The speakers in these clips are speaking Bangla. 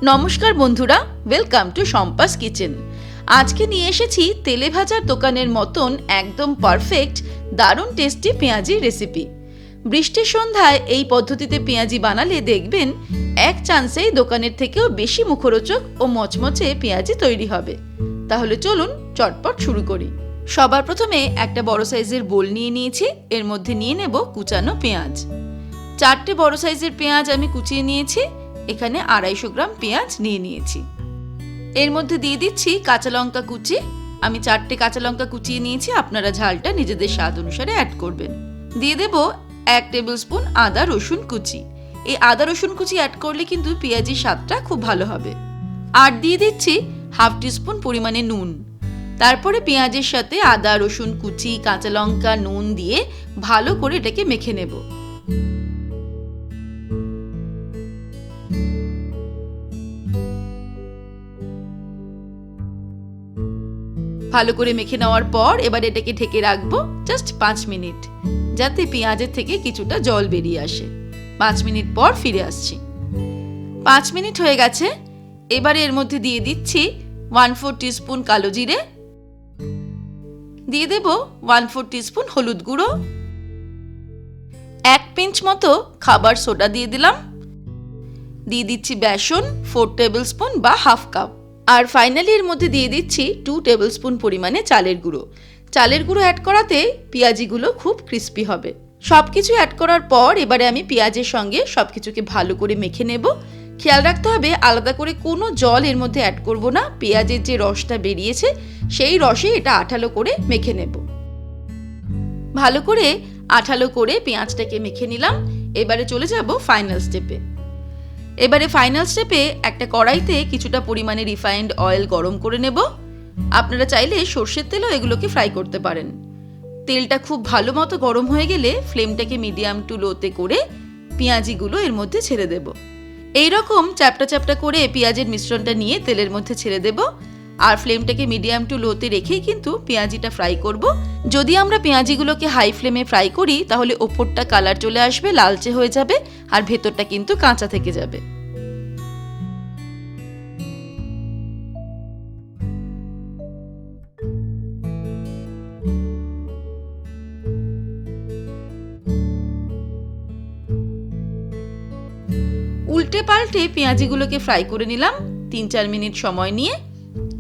নমস্কার বন্ধুরা, ওয়েলকাম টু শম্পাস কিচেন। আজকে নিয়ে এসেছি তেলে ভাজার দোকানের মতন একদম পারফেক্ট দারুণ টেস্টি পেঁয়াজি রেসিপি। বৃষ্টির সন্ধ্যায় এই পদ্ধতিতে পেঁয়াজি বানালে দেখবেন এক চান্সেই দোকানের থেকেও বেশি মুখরোচক ও মচমচে পেঁয়াজি তৈরি হবে। তাহলে চলুন চটপট শুরু করি। সবার প্রথমে একটা বড় সাইজের বোল নিয়ে নিয়েছি। এর মধ্যে নিয়ে নেব কুচানো পেঁয়াজ। 4টে বড় সাইজের পেঁয়াজ আমি কুচিয়ে নিয়েছি। এখানে 250 গ্রাম পেঁয়াজ নিয়ে নিয়েছি। এর মধ্যে দিয়ে দিচ্ছি কাঁচা লঙ্কা কুচি। আমি 4টে কাঁচা লঙ্কা কুচিয়ে নিয়েছি, আপনারা ঝালটা নিজেদের স্বাদ অনুসারে অ্যাড করবেন। দিয়ে দেব 1 টেবিল স্পুন আদা রসুন কুচি। এই আদা রসুন কুচি অ্যাড করলে কিন্তু পেঁয়াজির স্বাদটা খুব ভালো হবে। আর দিয়ে দিচ্ছি 1/2 টিস্পুন পরিমাণে নুন। তারপরে পেঁয়াজের সাথে আদা রসুন কুচি, কাঁচা লঙ্কা, নুন দিয়ে ভালো করে এটাকে মেখে নেব। ভালো করে মেখে নেওয়ার পর এবার এটাকে ঢেকে রাখবো জাস্ট 5 মিনিট, যাতে পেঁয়াজের থেকে কিছুটা জল বেরিয়ে আসে। 5 মিনিট পর ফিরে আসছি। 5 মিনিট হয়ে গেছে। এবারে এর মধ্যে দিয়ে দিচ্ছি 1/4 টিস্পুন কালো জিরে, দিয়ে দেব 1/4 টিস্পুন হলুদ গুঁড়ো, 1 পিঞ্চ মতো খাবার সোডা দিয়ে দিলাম, দিয়ে দিচ্ছি বেসন 4 টেবিল স্পুন বা 1/2 কাপ। আর ফাইনালি এর মধ্যে দিয়ে দিচ্ছি 2 টেবিল স্পুন পরিমাণে চালের গুঁড়ো। চালের গুঁড়ো অ্যাড করাতে পেঁয়াজিগুলো খুব ক্রিস্পি হবে। সবকিছু অ্যাড করার পর এবারে আমি পেঁয়াজের সঙ্গে সবকিছুকে ভালো করে মেখে নেব। খেয়াল রাখতে হবে আলাদা করে কোনো জল এর মধ্যে অ্যাড করব না। পেঁয়াজের যে রসটা বেরিয়েছে সেই রসে এটা আঠালো করে মেখে নেব। ভালো করে আঠালো করে পেঁয়াজটাকে মেখে নিলাম। এবারে চলে যাব ফাইনাল স্টেপে। এবারে ফাইনাল স্টেপে একটা কড়াইতে কিছুটা পরিমাণে রিফাইন্ড অয়েল গরম করে নেব। আপনারা চাইলে সর্ষের তেলও এগুলোকে ফ্রাই করতে পারেন। তেলটা খুব ভালো মতো গরম হয়ে গেলে ফ্লেমটাকে মিডিয়াম টু লোতে করে পেঁয়াজিগুলো এর মধ্যে ছেড়ে দেব। এইরকম চ্যাপটা চ্যাপটা করে পেঁয়াজের মিশ্রণটা নিয়ে তেলের মধ্যে ছেড়ে দেব। আর ফ্লেমটাকে মিডিয়াম টু লোতে রেখেই কিন্তু পেঁয়াজিটা ফ্রাই করব। যদি আমরা পেঁয়াজিগুলোকে হাই ফ্লেমে ফ্রাই করি তাহলে ওপরটা কালার চলে আসবে, লালচে হয়ে যাবে, আর ভেতরটা কিন্তু কাঁচা থেকে যাবে। উল্টে পাল্টে পেঁয়াজিগুলোকে ফ্রাই করে নিলাম 3-4 মিনিট সময় নিয়ে।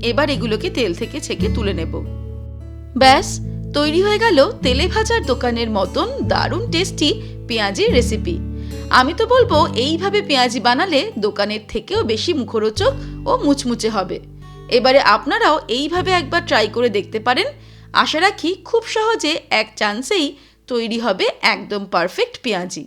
এবার এগুলোকে তেল থেকে ছেঁকে তুলে নেব। ব্যাস তৈরি হয়ে গেল তেলে ভাজার দোকানের মতন দারুণ টেস্টি পেঁয়াজির রেসিপি। আমি তো বলবো এইভাবে পেঁয়াজি বানালে দোকানের থেকেও বেশি মুখরোচক ও মুচমুচে হবে। এবারে আপনারাও এইভাবে একবার ট্রাই করে দেখতে পারেন। আশা রাখি খুব সহজে এক চান্সেই তৈরি হবে একদম পারফেক্ট পেঁয়াজি।